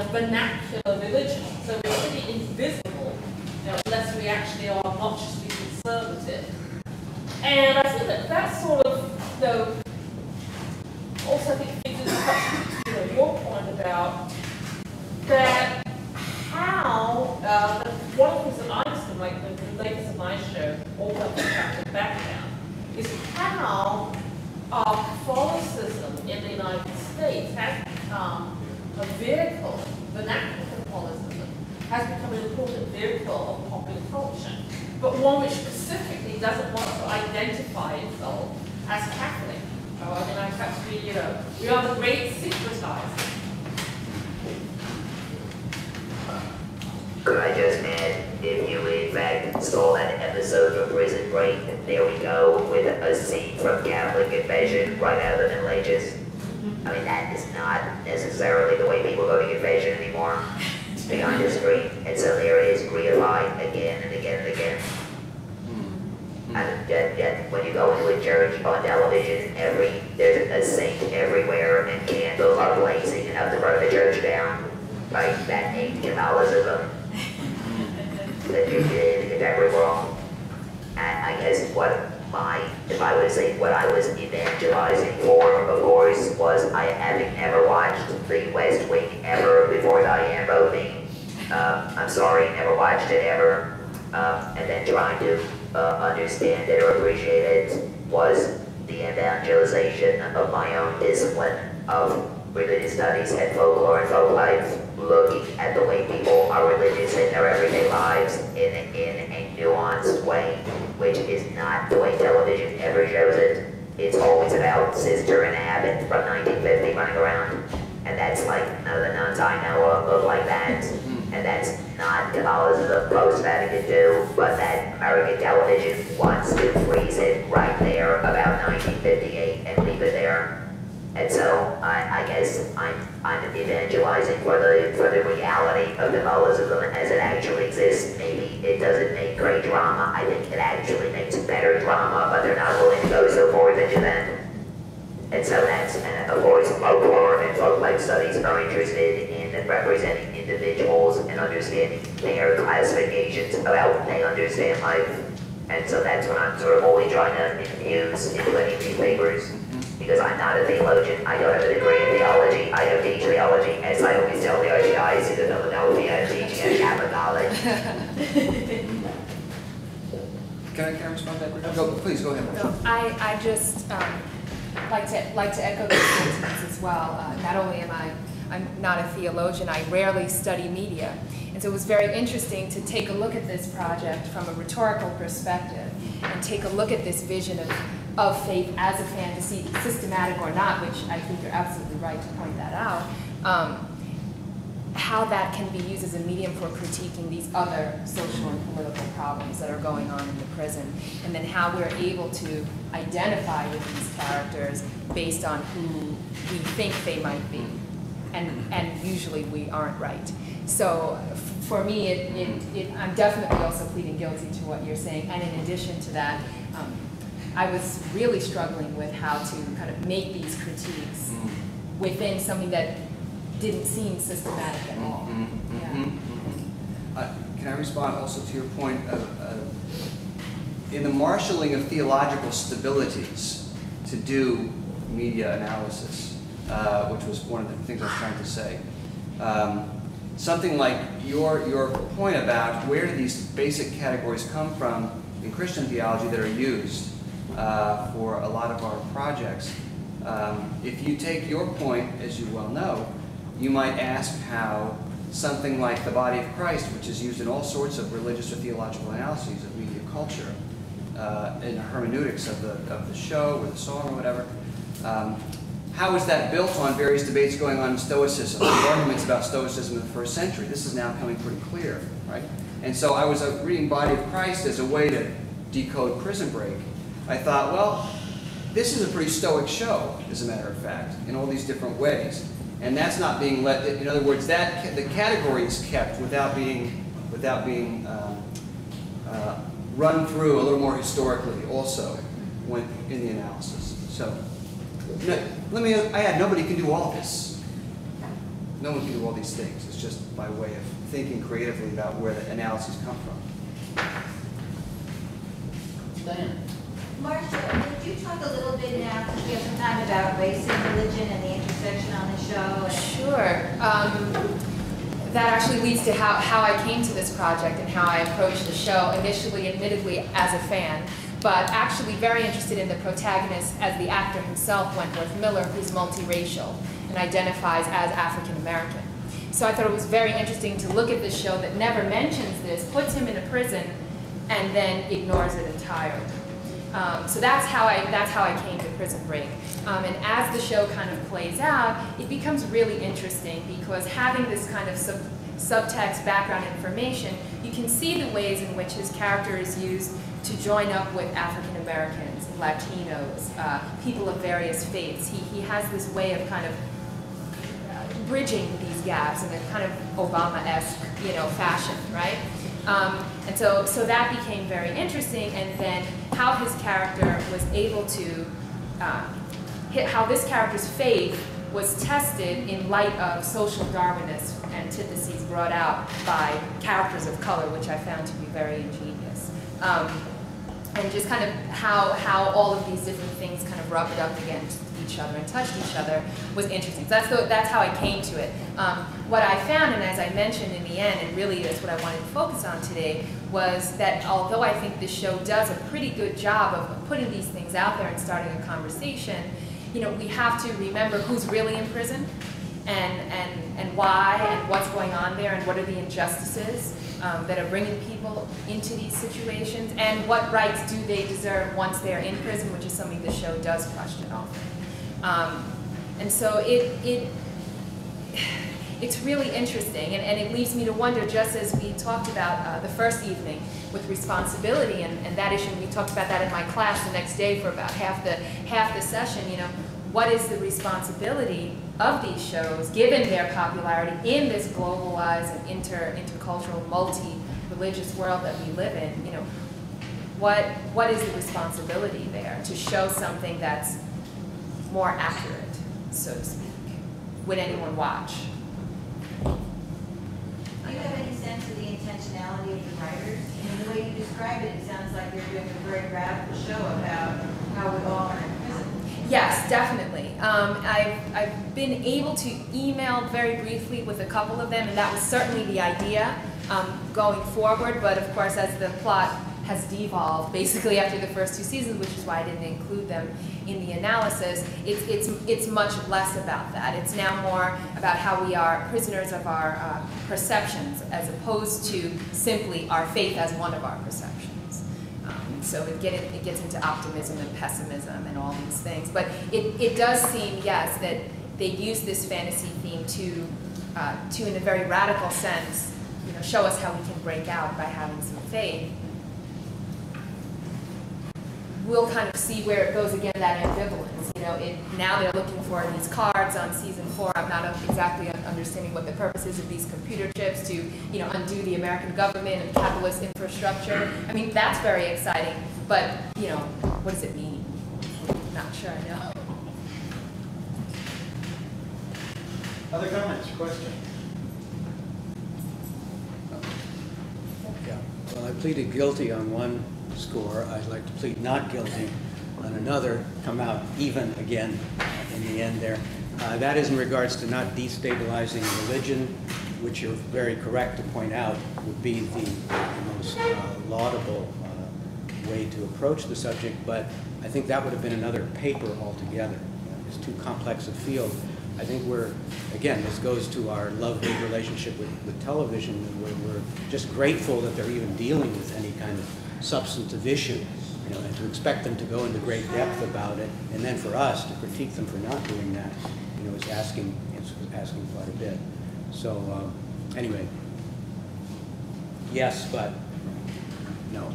a vernacular religion. So we're pretty invisible, unless we actually are obnoxiously conservative. And I think that sort of, also I think feeds into your point about that how, one of the things that I used to make, the ladies of my show, all have the Catholic background, is how Catholicism in the United States has become a vehicle, vernacular Catholicism has become an important vehicle of popular culture, but one which specifically doesn't want to identify itself as Catholic. I mean, I have to be, we are the great secretizers. Could I just add, if you in fact saw that episode of Prison Break, there we go, with a scene from Catholic Confession right out of the Middle Ages. I mean, that is not necessarily the way people go to confession anymore, beyond history. And so there it is reified again and again and again. And yet when you go into a church on television, there's a saint everywhere and candles are blazing enough to burn the church down. Right? That ain't Catholicism. That you did in the contemporary world. And I guess if I would say what I was evangelizing for, of course, was having never watched The West Wing ever before Diane wrote me. I'm sorry, never watched it ever. And then trying to understand it or appreciate it was the evangelization of my own discipline of religious studies and folklore and folk life, looking at the way people are religious in their everyday lives in a nuanced way, which is not the way television ever shows it. It's always about Sister and Abbot from 1950 running around, and that's like none of the nuns I know of look like that. And that's not Catholicism post-Vatican II, but that American television wants to freeze it right there about 1958 and leave it there. And so I guess I'm evangelizing for the reality of Catholicism as it actually exists. Maybe it doesn't make great drama. I think it actually makes better drama, but they're not willing to go so forth into that. And so and of course, folklore and folk-life studies are interested in representing individuals and understanding their classifications about how they understand life. And so that's what I'm sort of only trying to infuse into any of these papers. Because I'm not a theologian, I don't have a degree in theology, I don't teach theology, as I always tell the Archdiocese of Philadelphia, teaching at Catholic College. Can I respond to that? Go, please, go ahead. No, I just like to echo those sentiments as well. Not only I'm not a theologian, I rarely study media. And so it was very interesting to take a look at this project from a rhetorical perspective and take a look at this vision of faith as a fantasy, systematic or not, which I think you're absolutely right to point that out, how that can be used as a medium for critiquing these other social and political problems that are going on in the prison, and then how we're able to identify with these characters based on who we think they might be, and usually we aren't right. So for me, I'm definitely also pleading guilty to what you're saying, and in addition to that, I was really struggling with how to kind of make these critiques within something that didn't seem systematic at all. Can I respond also to your point in the marshalling of theological stabilities to do media analysis, which was one of the things I was trying to say. Something like your point about where do these basic categories come from in Christian theology that are used for a lot of our projects. If you take your point, as you well know, you might ask how something like the body of Christ, which is used in all sorts of religious or theological analyses of media culture, in hermeneutics of the show or the song or whatever, how is that built on various debates going on in Stoicism, the arguments about Stoicism in the first century? This is now coming pretty clear, right? And so I was reading Body of Christ as a way to decode Prison Break. I thought, well, this is a pretty Stoic show, as a matter of fact, in all these different ways. And that's not being let, in other words, that the category is kept without being run through a little more historically also when in the analysis. So, let me add, nobody can do all this. No one can do all these things. It's just by way of thinking creatively about where the analyses come from. Diane? Marcia, would you talk a little bit now, because we have some time, about race and religion and the intersection on the show? Sure. That actually leads to how I came to this project and how I approached the show, initially, admittedly, as a fan, but actually very interested in the protagonist as the actor himself, Wentworth Miller, who's multiracial and identifies as African American. So I thought it was very interesting to look at this show that never mentions this, puts him in a prison, and then ignores it entirely. So that's how I came to Prison Break. And as the show kind of plays out, it becomes really interesting because having this kind of subtext background information, you can see the ways in which his character is used to join up with African Americans, Latinos, people of various faiths. He has this way of kind of bridging these gaps in a kind of Obama-esque, fashion, right? And so that became very interesting, and then how his character was able to, how this character's faith was tested in light of social Darwinist antitheses brought out by characters of color, which I found to be very ingenious. And just kind of how all of these different things kind of rubbed up against each other and touched each other was interesting. So that's how I came to it. What I found, and as I mentioned in the end, and really that's what I wanted to focus on today, was that although I think this show does a pretty good job of putting these things out there and starting a conversation, we have to remember who's really in prison and why and what's going on there and what are the injustices that are bringing people into these situations, and what rights do they deserve once they're in prison, which is something the show does question often. And so it's really interesting, and it leaves me to wonder, just as we talked about the first evening with responsibility and that issue, we talked about that in my class the next day for about half the session, what is the responsibility of these shows, given their popularity in this globalized and intercultural, multi-religious world that we live in? What is the responsibility there to show something that's more accurate, so to speak? Would anyone watch? Do you have any sense of the intentionality of the writers? The way you describe it, it sounds like they're doing a very radical show about how we all are in prison. Yes, definitely. I've been able to email very briefly with a couple of them, and that was certainly the idea going forward. But of course, as the plot has devolved, basically after the first 2 seasons, which is why I didn't include them in the analysis, it's much less about that. It's now more about how we are prisoners of our perceptions, as opposed to simply our faith as one of our perceptions. So it gets into optimism and pessimism and all these things. But it does seem, yes, that they use this fantasy theme to in a very radical sense, show us how we can break out by having some faith. We'll kind of see where it goes again, that ambivalence. Now they're looking for these cards on season 4. I'm not exactly understanding what the purpose is of these computer chips to, undo the American government and capitalist infrastructure. I mean, that's very exciting, but, what does it mean? Not sure I know. Other comments, questions? Yeah, well, I pleaded guilty on one score. I'd like to plead not guilty on another, come out even again in the end there. That is in regards to not destabilizing religion, which you're very correct to point out would be the most laudable way to approach the subject, but I think that would have been another paper altogether. It's too complex a field. I think again, this goes to our love-hate relationship with television, and we're just grateful that they're even dealing with any kind of substantive issue, and to expect them to go into great depth about it, and then for us to critique them for not doing that, is asking quite a bit. So anyway, yes, but no.